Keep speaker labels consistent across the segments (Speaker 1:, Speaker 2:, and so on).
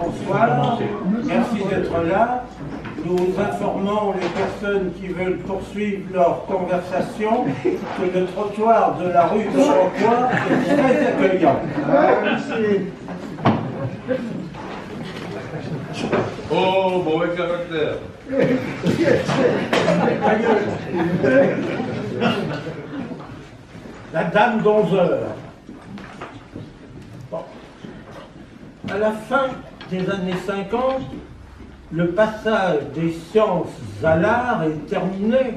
Speaker 1: Bonsoir, merci d'être là. Nous informons les personnes qui veulent poursuivre leur conversation que le trottoir de la rue de Chancois est très accueillant.
Speaker 2: Oh, mauvais caractère.
Speaker 1: La dame d'11 heures. Bon. À la fin des années 50, le passage des sciences à l'art est terminé,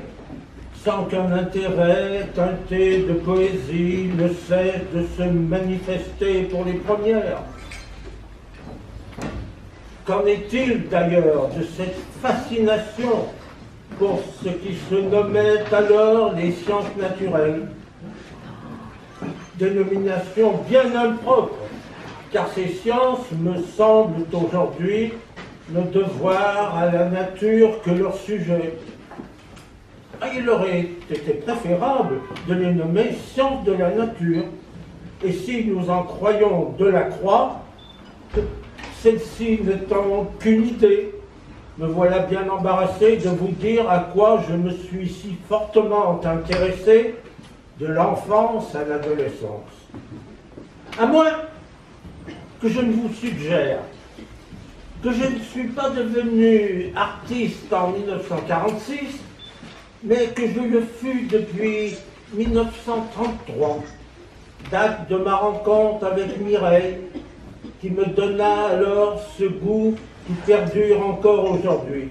Speaker 1: sans qu'un intérêt teinté de poésie ne cesse de se manifester pour les premières. Qu'en est-il d'ailleurs de cette fascination pour ce qui se nommait alors les sciences naturelles? Dénomination bien impropre, car ces sciences me semblent aujourd'hui ne devoir à la nature que leur sujet. Il aurait été préférable de les nommer sciences de la nature, et si nous en croyons Delacroix, celle-ci n'étant qu'une idée, me voilà bien embarrassé de vous dire à quoi je me suis si fortement intéressé de l'enfance à l'adolescence. À moins que je ne vous suggère que je ne suis pas devenu artiste en 1946, mais que je le fus depuis 1933, date de ma rencontre avec Mireille, qui me donna alors ce goût qui perdure encore aujourd'hui.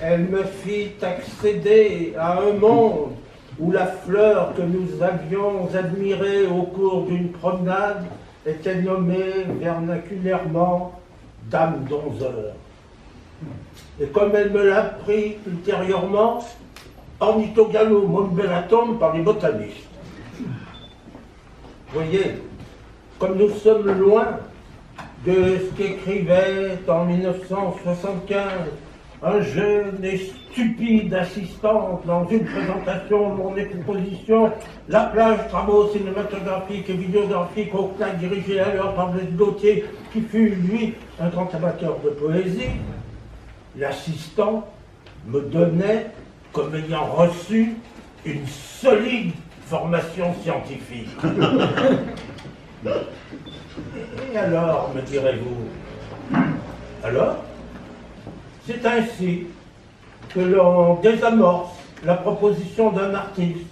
Speaker 1: Elle me fit accéder à un monde où la fleur que nous avions admirée au cours d'une promenade était nommée vernaculairement Dame d'11 heures. Et comme elle me l'apprit ultérieurement, Ornithogallo monbellatum par les botanistes. Voyez, comme nous sommes loin de ce qu'écrivait en 1975 un jeune et stupide assistant dans une présentation de mon exposition La plage, travaux cinématographiques et vidéographiques au CNAC dirigé alors par Blaise Gauthier, qui fut, lui, un grand amateur de poésie. L'assistant me donnait, comme ayant reçu, une solide formation scientifique. Et alors, me direz-vous? Alors? C'est ainsi que l'on désamorce la proposition d'un artiste.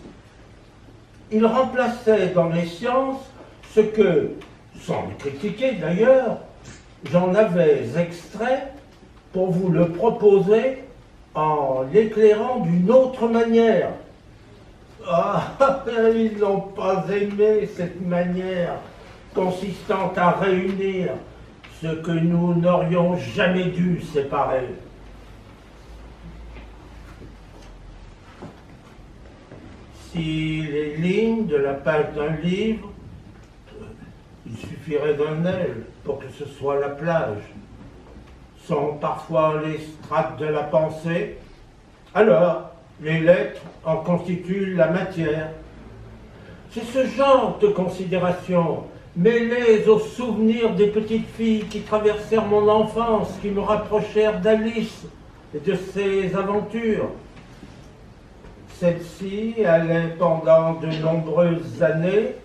Speaker 1: Il remplaçait dans les sciences ce que, sans le critiquer d'ailleurs, j'en avais extrait pour vous le proposer en l'éclairant d'une autre manière. Ah, ils n'ont pas aimé cette manière consistant à réunir ce que nous n'aurions jamais dû séparer. Si les lignes de la page d'un livre, il suffirait d'un aile pour que ce soit la plage, sont parfois les strates de la pensée, alors les lettres en constituent la matière. C'est ce genre de considération mêlées aux souvenirs des petites filles qui traversèrent mon enfance, qui me rapprochèrent d'Alice et de ses aventures. Celle-ci allait pendant de nombreuses années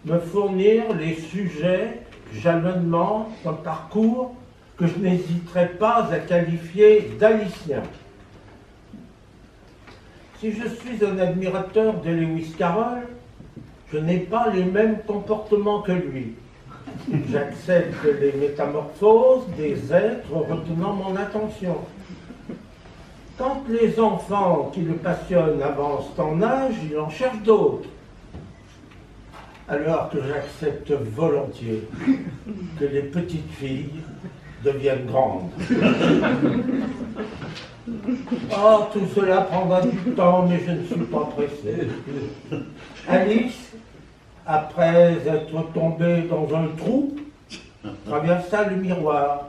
Speaker 1: me fournir les sujets, jalonnements, d'un parcours que je n'hésiterai pas à qualifier d'alicien. Si je suis un admirateur de Lewis Carroll, je n'ai pas les mêmes comportements que lui. J'accepte les métamorphoses des êtres retenant mon attention. Quand les enfants qui le passionnent avancent en âge, il en cherche d'autres. Alors que j'accepte volontiers que les petites filles deviennent grandes. Oh, tout cela prendra du temps, mais je ne suis pas pressé. Alice, après être tombée dans un trou, traversa le miroir.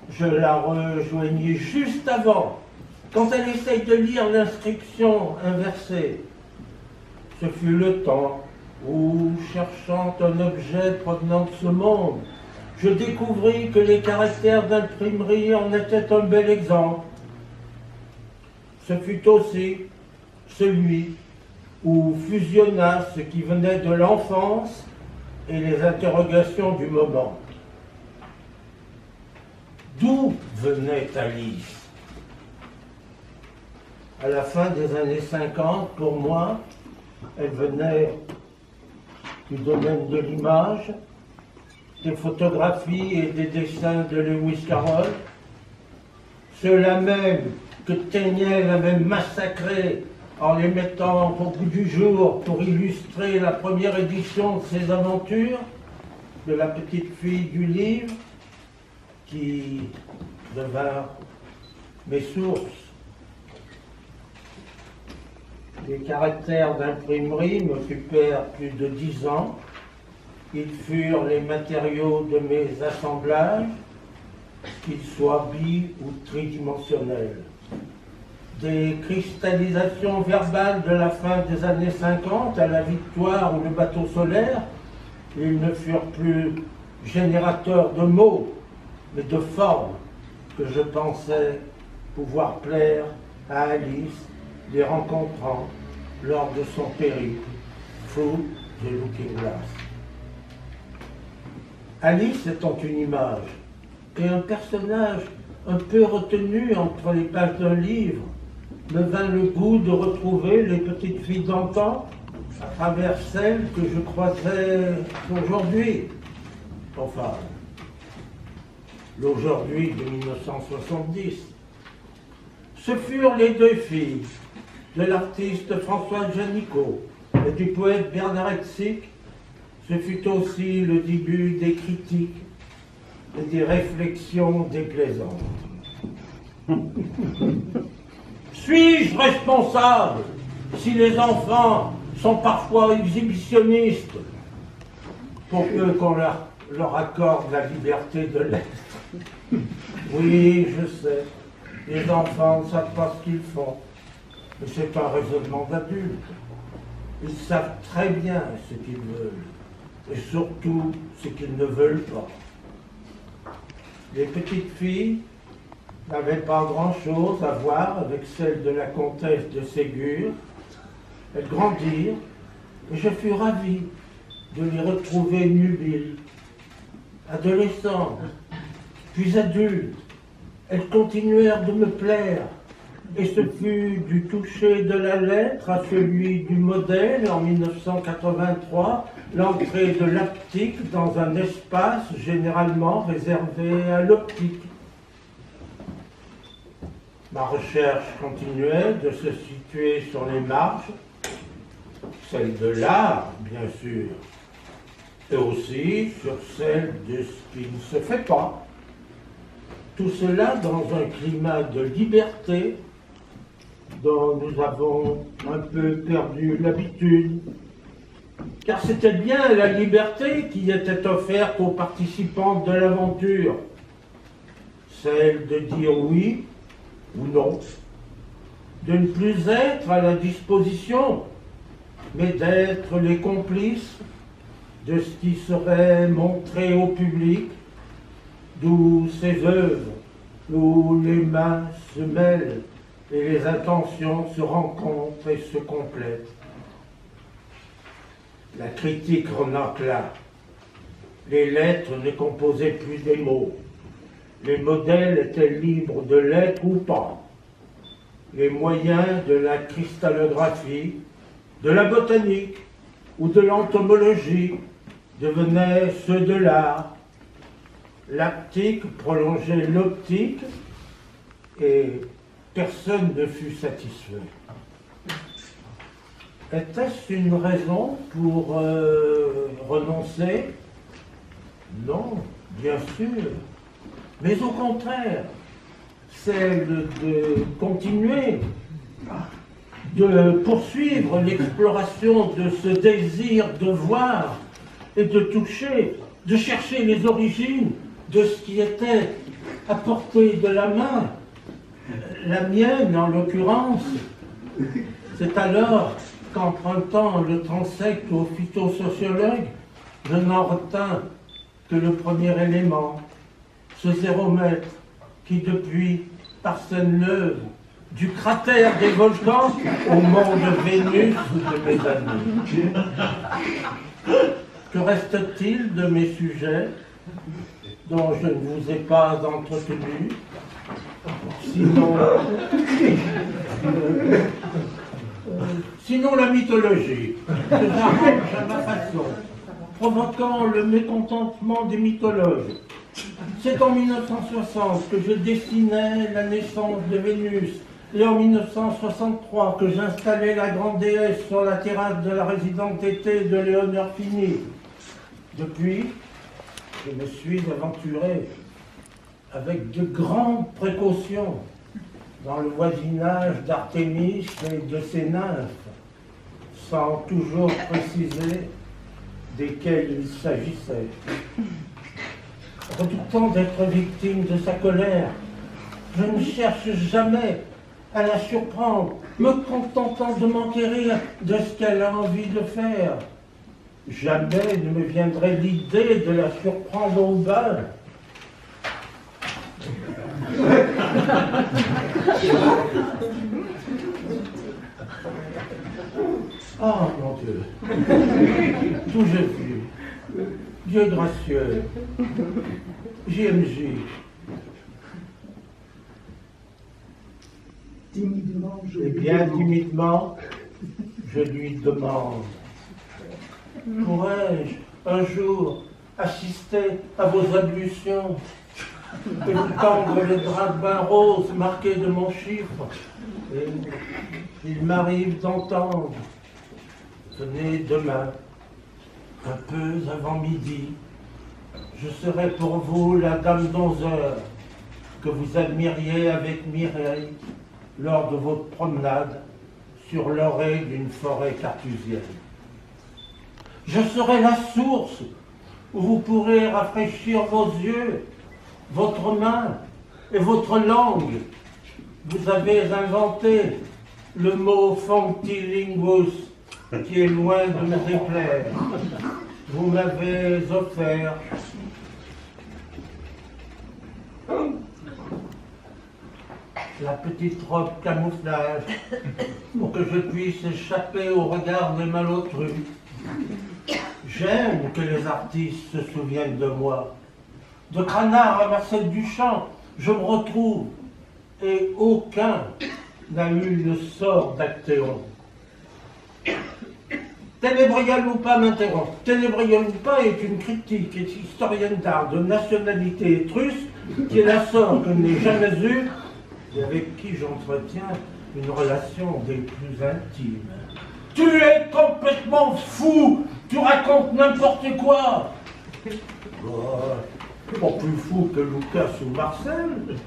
Speaker 1: Je la rejoignis juste avant, quand elle essaye de lire l'inscription inversée. Ce fut le temps où, cherchant un objet provenant de ce monde, je découvris que les caractères d'imprimerie en étaient un bel exemple. Ce fut aussi celui où fusionna ce qui venait de l'enfance et les interrogations du moment. D'où venait Alice? À la fin des années 50, pour moi, elle venait du domaine de l'image, des photographies et des dessins de Lewis Carroll, ceux-là même que Téniel avait massacrés en les mettant au bout du jour pour illustrer la première édition de ses aventures, de la petite fille du livre, qui devint mes sources. Les caractères d'imprimerie m'occupèrent plus de 10 ans. Ils furent les matériaux de mes assemblages, qu'ils soient bi- ou tridimensionnels. Des cristallisations verbales de la fin des années 50 à la Victoire ou le bateau solaire, ils ne furent plus générateurs de mots, mais de formes que je pensais pouvoir plaire à Alice, les rencontrant lors de son périple Through the Looking Glass. Alice étant une image et un personnage un peu retenu entre les pages d'un livre, me vint le goût de retrouver les petites filles d'antan à travers celles que je croisais aujourd'hui. Enfin, l'aujourd'hui de 1970. Ce furent les deux filles de l'artiste Françoise Janicot et du poète Bernard Hetzig. Ce fut aussi le début des critiques et des réflexions déplaisantes. Suis-je responsable si les enfants sont parfois exhibitionnistes pour peu qu'on leur accorde la liberté de l'être? Oui, je sais, les enfants ne savent pas ce qu'ils font, mais c'est un raisonnement d'adulte. Ils savent très bien ce qu'ils veulent, et surtout ce qu'ils ne veulent pas. Les petites filles n'avaient pas grand-chose à voir avec celles de la comtesse de Ségur. Elles grandirent, et je fus ravi de les retrouver nubiles, adolescentes, puis adultes. Elles continuèrent de me plaire, et ce fut du toucher de la lettre à celui du modèle en 1983, l'entrée de l'haptique dans un espace généralement réservé à l'optique. Ma recherche continuait de se situer sur les marges, celle de l'art, bien sûr, et aussi sur celle de ce qui ne se fait pas. Tout cela dans un climat de liberté dont nous avons un peu perdu l'habitude. Car c'était bien la liberté qui était offerte aux participants de l'aventure, celle de dire oui ou non, de ne plus être à la disposition, mais d'être les complices de ce qui serait montré au public, d'où ces œuvres, où les mains se mêlent et les intentions se rencontrent et se complètent. La critique renacla. Les lettres ne composaient plus des mots. Les modèles étaient libres de l'être ou pas. Les moyens de la cristallographie, de la botanique ou de l'entomologie devenaient ceux de l'art. L'haptique prolongeait l'optique et personne ne fut satisfait. Était-ce une raison pour renoncer? Non, bien sûr. Mais au contraire, celle de continuer, de poursuivre l'exploration de ce désir de voir et de toucher, de chercher les origines de ce qui était à portée de la main. La mienne, en l'occurrence, c'est alors qu'empruntant le transept au phytosociologue, je n'en retins que le premier élément, ce zéromètre qui depuis Parcelle-Neuve, du cratère des volcans au mont de Vénus de mes amis. Que reste-t-il de mes sujets dont je ne vous ai pas entretenu, sinon la mythologie, que j'arrange à ma façon, provoquant le mécontentement des mythologues. C'est en 1960 que je dessinais la naissance de Vénus, et en 1963 que j'installais la grande déesse sur la terrasse de la résidence d'été de Léonard Fini. Depuis, je me suis aventuré avec de grandes précautions dans le voisinage d'Artémis et de ses nymphes, sans toujours préciser desquelles il s'agissait. Redoutant d'être victime de sa colère, je ne cherche jamais à la surprendre, me contentant de m'enquérir de ce qu'elle a envie de faire. Jamais ne me viendrait l'idée de la surprendre au bal. Oh mon Dieu, tout j'ai vu, Dieu gracieux, JMJ.
Speaker 3: Timidement,
Speaker 1: Et bien timidement, je lui demande, pourrais-je un jour assister à vos ablutions et vous tendre le drap de bain rose marqué de mon chiffre? Et il m'arrive d'entendre, venez demain, un peu avant midi, je serai pour vous la dame d'11 heures que vous admiriez avec Mireille lors de votre promenade sur l'orée d'une forêt cartusienne. Je serai la source où vous pourrez rafraîchir vos yeux, votre main et votre langue. Vous avez inventé le mot fonctilingus qui est loin de me déplaire. Vous m'avez offert la petite robe camouflage pour que je puisse échapper au regard des malotrus. J'aime que les artistes se souviennent de moi. De Cranard à Marcel Duchamp, je me retrouve, et aucun n'a eu le sort d'Actéon. Ténébrial ou pas m'interrompt. Ténébrial ou pas est une critique et historienne d'art de nationalité étrusque qui est la sœur que je n'ai jamais eue et avec qui j'entretiens une relation des plus intimes. Tu es complètement fou! Tu racontes n'importe quoi! Pas plus fou que Lucas ou Marcel.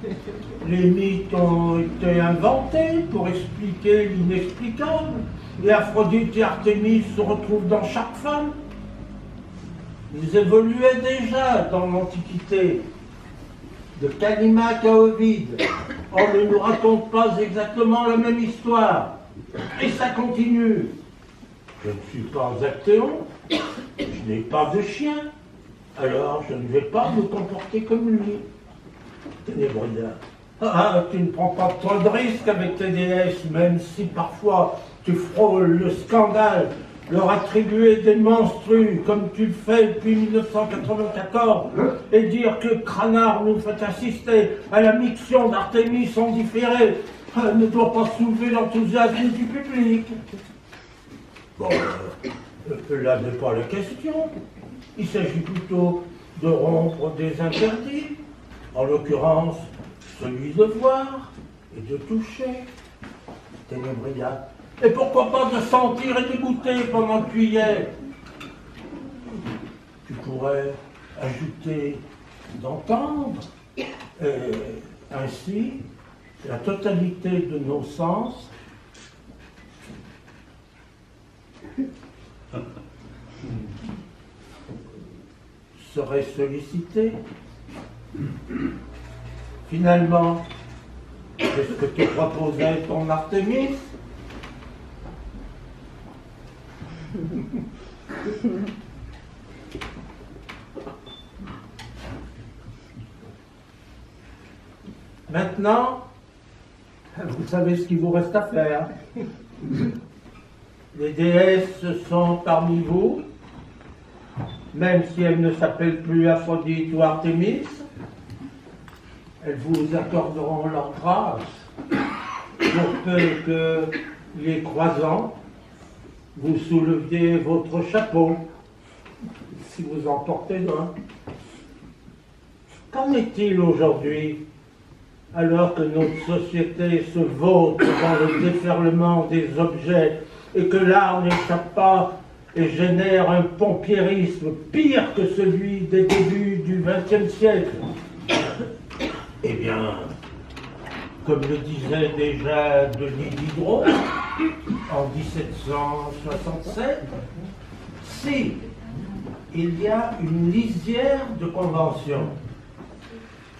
Speaker 1: Les mythes ont été inventés pour expliquer l'inexplicable. Et Aphrodite et Artémis se retrouvent dans chaque femme. Ils évoluaient déjà dans l'Antiquité. De Callimaque à Ovide, on ne nous raconte pas exactement la même histoire. Et ça continue. Je ne suis pas Actéon, je n'ai pas de chien, alors je ne vais pas me comporter comme lui. Ténébrien. Ah, tu ne prends pas trop de risques avec tes déesses, même si parfois tu frôles le scandale, leur attribuer des menstrues comme tu le fais depuis 1994 et dire que Cranard nous fait assister à la miction d'Artémis en différé ne doit pas soulever l'enthousiasme du public. Bon, là n'est pas la question. Il s'agit plutôt de rompre des interdits, en l'occurrence celui de voir et de toucher. Ténébria. Et pourquoi pas de sentir et de goûter pendant que tu y es? Tu pourrais ajouter d'entendre, ainsi la totalité de nos sens serait sollicitée. Finalement, qu'est-ce que te proposait ton Artémis? Maintenant, vous savez ce qu'il vous reste à faire. Les déesses sont parmi vous, même si elles ne s'appellent plus Aphrodite ou Artémis. Elles vous accorderont leur grâce pour peu que, les croisant, vous souleviez votre chapeau, si vous en portez un. Qu'en est-il aujourd'hui, alors que notre société se vautre dans le déferlement des objets et que l'art n'échappe pas et génère un pompierisme pire que celui des débuts du XXe siècle? Eh bien, comme le disait déjà Denis Diderot en 1767, si il y a une lisière de convention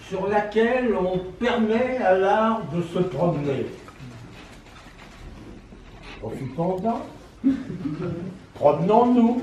Speaker 1: sur laquelle on permet à l'art de se promener, profitons-en, promenons-nous.